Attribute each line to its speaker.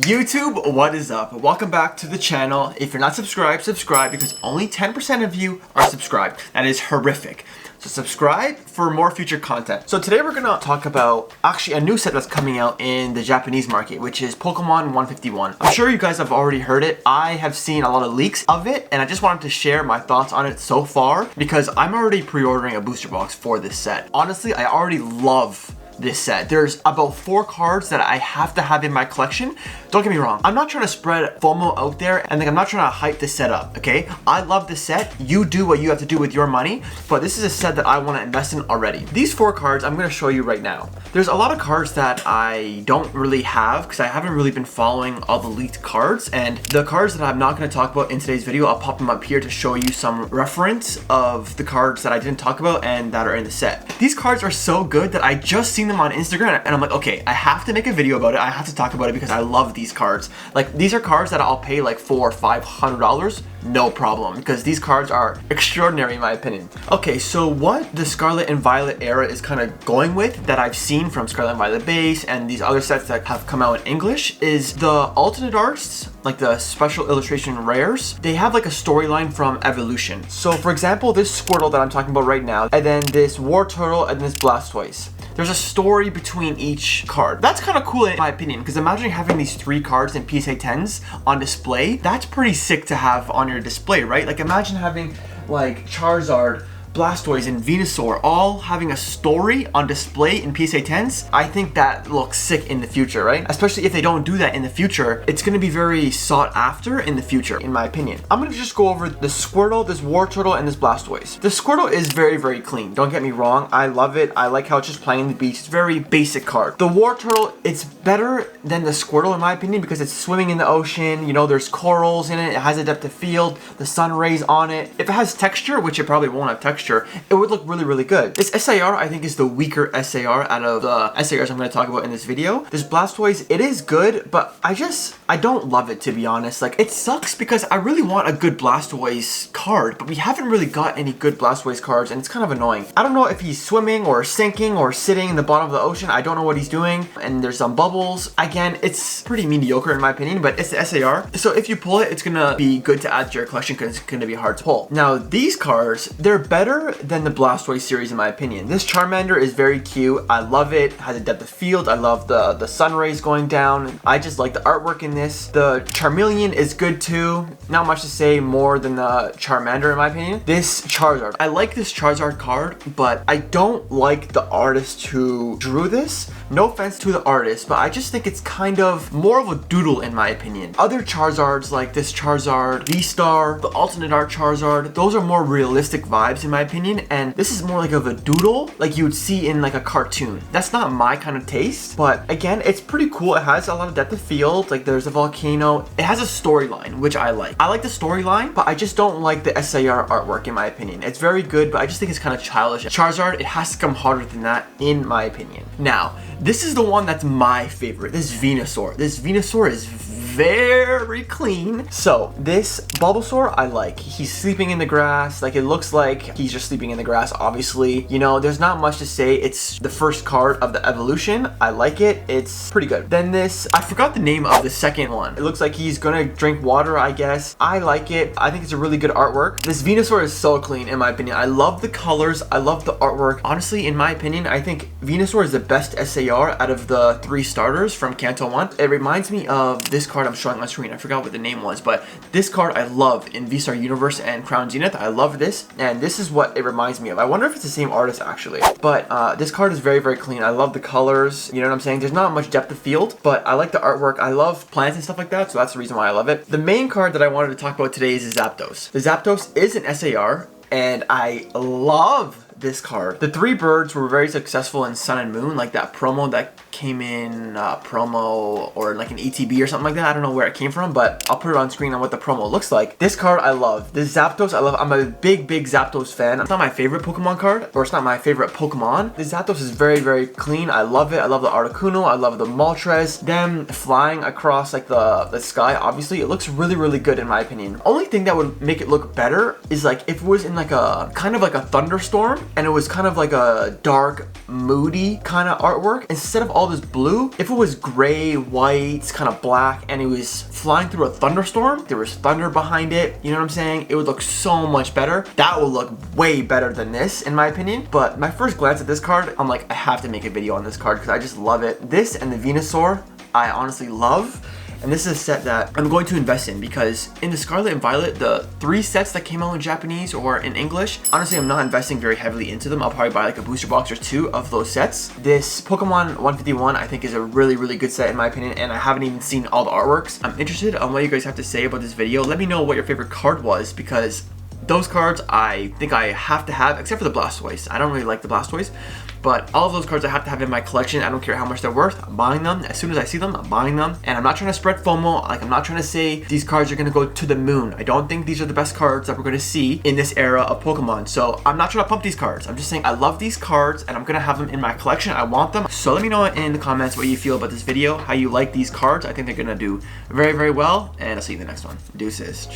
Speaker 1: YouTube, what is up? Welcome back to the channel. If you're not subscribed, subscribe because only 10% of you are subscribed. That is horrific. So subscribe for more future content. So today we're gonna talk about actually a new set that's coming out in the Japanese market, which is Pokemon 151. I'm sure you guys have already heard it. I have seen a lot of leaks of it and I just wanted to share my thoughts on it so far because I'm already pre-ordering a booster box for this set. Honestly, I already love this set. There's about 4 cards that I have to have in my collection. Don't get me wrong, I'm not trying to spread FOMO out there and I'm not trying to hype this set up, okay? I love this set. You do what you have to do with your money, but this is a set that I want to invest in already. These 4 cards I'm going to show you right now. There's a lot of cards that I don't really have because I haven't really been following all the leaked cards, and the cards that I'm not going to talk about in today's video, I'll pop them up here to show you some reference of the cards that I didn't talk about and that are in the set. These cards are so good that I just seen them on Instagram and I'm like, okay, I have to make a video about it. I have to talk about it because I love these cards. Like, these are cards that I'll pay like $400 or $500, no problem, because these cards are extraordinary in my opinion. Okay, so what the Scarlet and Violet era is kind of going with that I've seen from Scarlet and Violet base and these other sets that have come out in English is the alternate arts, like the special illustration rares. They have like a storyline from Evolution. So for example, this Squirtle that I'm talking about right now, and then this War Turtle and this Blastoise. There's a story between each card. That's kind of cool in my opinion, because imagine having these 3 cards in PSA 10s on display. That's pretty sick to have on your display, right? Like imagine having like Charizard, Blastoise, and Venusaur all having a story on display in PSA 10s. I think that looks sick in the future, right? Especially if they don't do that in the future, it's going to be very sought after in the future, in my opinion. I'm going to just go over the Squirtle, this War Turtle, and this Blastoise. The Squirtle is very, very clean. Don't get me wrong. I love it. I like how it's just playing the beach. It's a very basic card. The War Turtle, it's better than the Squirtle in my opinion because it's swimming in the ocean. You know, there's corals in it. It has a depth of field. The sun rays on it. If it has texture, which it probably won't have texture, it would look really, really good. This SAR, I think, is the weaker SAR out of the SARs I'm going to talk about in this video. This Blastoise, it is good, but I don't love it, to be honest. Like, it sucks because I really want a good Blastoise card, but we haven't really got any good Blastoise cards, and it's kind of annoying. I don't know if he's swimming or sinking or sitting in the bottom of the ocean. I don't know what he's doing, and there's some bubbles. Again, it's pretty mediocre in my opinion, but it's the SAR. So if you pull it, it's going to be good to add to your collection because it's going to be hard to pull. Now, these cards, they're better than the Blastoise series in my opinion. This Charmander is very cute. I love it. It has a depth of field. I love the sun rays going down. I just like the artwork in this. The Charmeleon is good too. Not much to say more than the Charmander in my opinion. This Charizard. I like this Charizard card, but I don't like the artist who drew this. No offense to the artist, but I just think it's kind of more of a doodle in my opinion. Other Charizards like this Charizard, V-Star, the alternate art Charizard, those are more realistic vibes in my opinion, and this is more like of a doodle like you would see in like a cartoon. That's not my kind of taste, but again, it's pretty cool. It has a lot of depth of field, like there's a volcano. It has a storyline, which I like. I like the storyline, but I just don't like the SAR artwork in my opinion. It's very good, but I just think it's kind of childish. Charizard, it has to come harder than that in my opinion. Now, this is the one that's my favorite, this Venusaur. This Venusaur is very clean. So this Bulbasaur, I like. He's sleeping in the grass. Like, it looks like he's just sleeping in the grass, obviously. You know, there's not much to say. It's the first card of the evolution. I like it. It's pretty good. Then this, I forgot the name of the second one. It looks like he's gonna drink water, I guess. I like it. I think it's a really good artwork. This Venusaur is so clean in my opinion. I love the colors. I love the artwork. Honestly, in my opinion, I think Venusaur is the best SAR out of the 3 starters from Kanto 1. It reminds me of this card I'm showing on screen. I forgot what the name was, but this card I love in V-Star Universe and Crown Zenith. I love this, and this is what it reminds me of. I wonder if it's the same artist actually, but this card is very, very clean. I love the colors, you know what I'm saying? There's not much depth of field, but I like the artwork. I love plants and stuff like that, so that's the reason why I love it. The main card that I wanted to talk about today is the Zapdos. The Zapdos is an SAR, and I love this card. The 3 birds were very successful in Sun and Moon, like that promo that came in promo or like an ETB or something like that. I don't know where it came from, but I'll put it on screen on what the promo looks like. This card I love. This Zapdos I love. I'm a big Zapdos fan. It's not my favorite Pokemon card, or it's not my favorite Pokemon. This Zapdos is very, very clean. I love it. I love the Articuno. I love the Moltres. Them flying across like the sky, obviously. It looks really, really good in my opinion. Only thing that would make it look better is like if it was in like a kind of like a thunderstorm and it was kind of like a dark, moody kind of artwork. Instead of all this blue, if it was gray, white, kind of black, and it was flying through a thunderstorm, there was thunder behind it, you know what I'm saying? It would look so much better. That would look way better than this, in my opinion. But my first glance at this card, I'm like, I have to make a video on this card because I just love it. This and the Venusaur, I honestly love. And this is a set that I'm going to invest in because in the Scarlet and Violet, the 3 sets that came out in Japanese or in English, honestly, I'm not investing very heavily into them. I'll probably buy like a booster box or 2 of those sets. This Pokemon 151, I think, is a really, really good set in my opinion, and I haven't even seen all the artworks. I'm interested on what you guys have to say about this video. Let me know what your favorite card was because those cards I think I have to have, except for the Blastoise. I don't really like the Blastoise, but all of those cards I have to have in my collection. I don't care how much they're worth. I'm buying them. As soon as I see them, I'm buying them. And I'm not trying to spread FOMO. Like, I'm not trying to say these cards are going to go to the moon. I don't think these are the best cards that we're going to see in this era of Pokemon. So I'm not trying to pump these cards. I'm just saying I love these cards and I'm going to have them in my collection. I want them. So let me know in the comments what you feel about this video, how you like these cards. I think they're going to do very, very well. And I'll see you in the next one. Deuces.